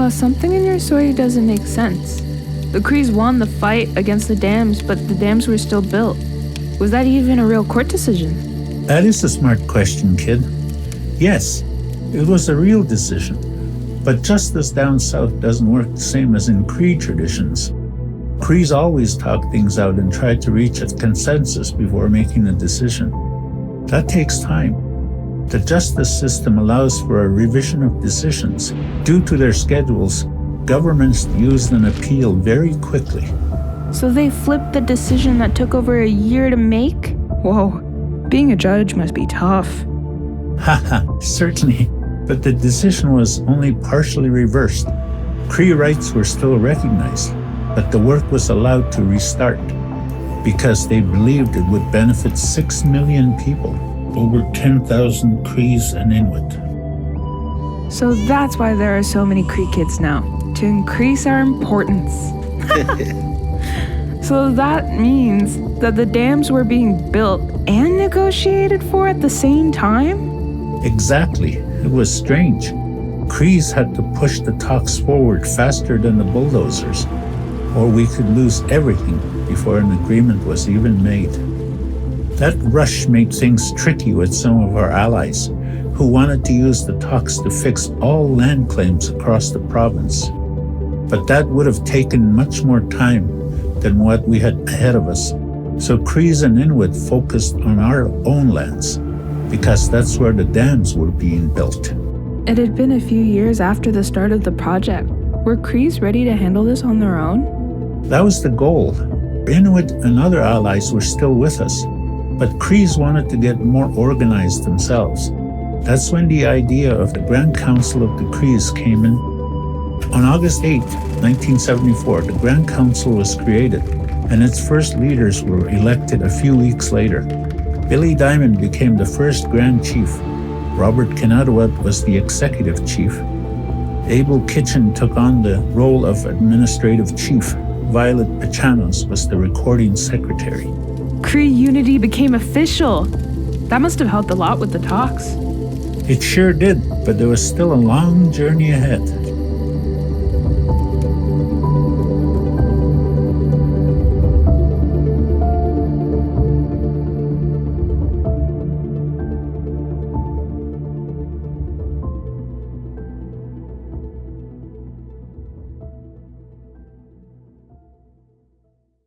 Something in your story doesn't make sense. The Crees won the fight against the dams, but the dams were still built. Was that even a real court decision? That is a smart question, kid. Yes, it was a real decision. But justice down south doesn't work the same as in Cree traditions. Crees always talk things out and try to reach a consensus before making a decision. That takes time. The justice system allows for a revision of decisions. Due to their schedules, governments used an appeal very quickly. So they flipped the decision that took over a year to make? Whoa, being a judge must be tough. Haha, certainly. But the decision was only partially reversed. Cree rights were still recognized, but the work was allowed to restart because they believed it would benefit 6 million people, over 10,000 Crees and Inuit. So that's why there are so many Cree kids now, to increase our importance. So that means that the dams were being built and negotiated for at the same time? Exactly. It was strange. Crees had to push the talks forward faster than the bulldozers, or we could lose everything before an agreement was even made. That rush made things tricky with some of our allies, who wanted to use the talks to fix all land claims across the province. But that would have taken much more time than what we had ahead of us. So Crees and Inuit focused on our own lands, because that's where the dams were being built. It had been a few years after the start of the project. Were Crees ready to handle this on their own? That was the goal. Inuit and other allies were still with us, but Crees wanted to get more organized themselves. That's when the idea of the Grand Council of the Crees came in. On August 8, 1974, the Grand Council was created, and its first leaders were elected a few weeks later. Billy Diamond became the first Grand Chief. Robert Kenadawat was the Executive Chief. Abel Kitchen took on the role of Administrative Chief. Violet Pachanos was the Recording Secretary. Cree unity became official. That must have helped a lot with the talks. It sure did, but there was still a long journey ahead.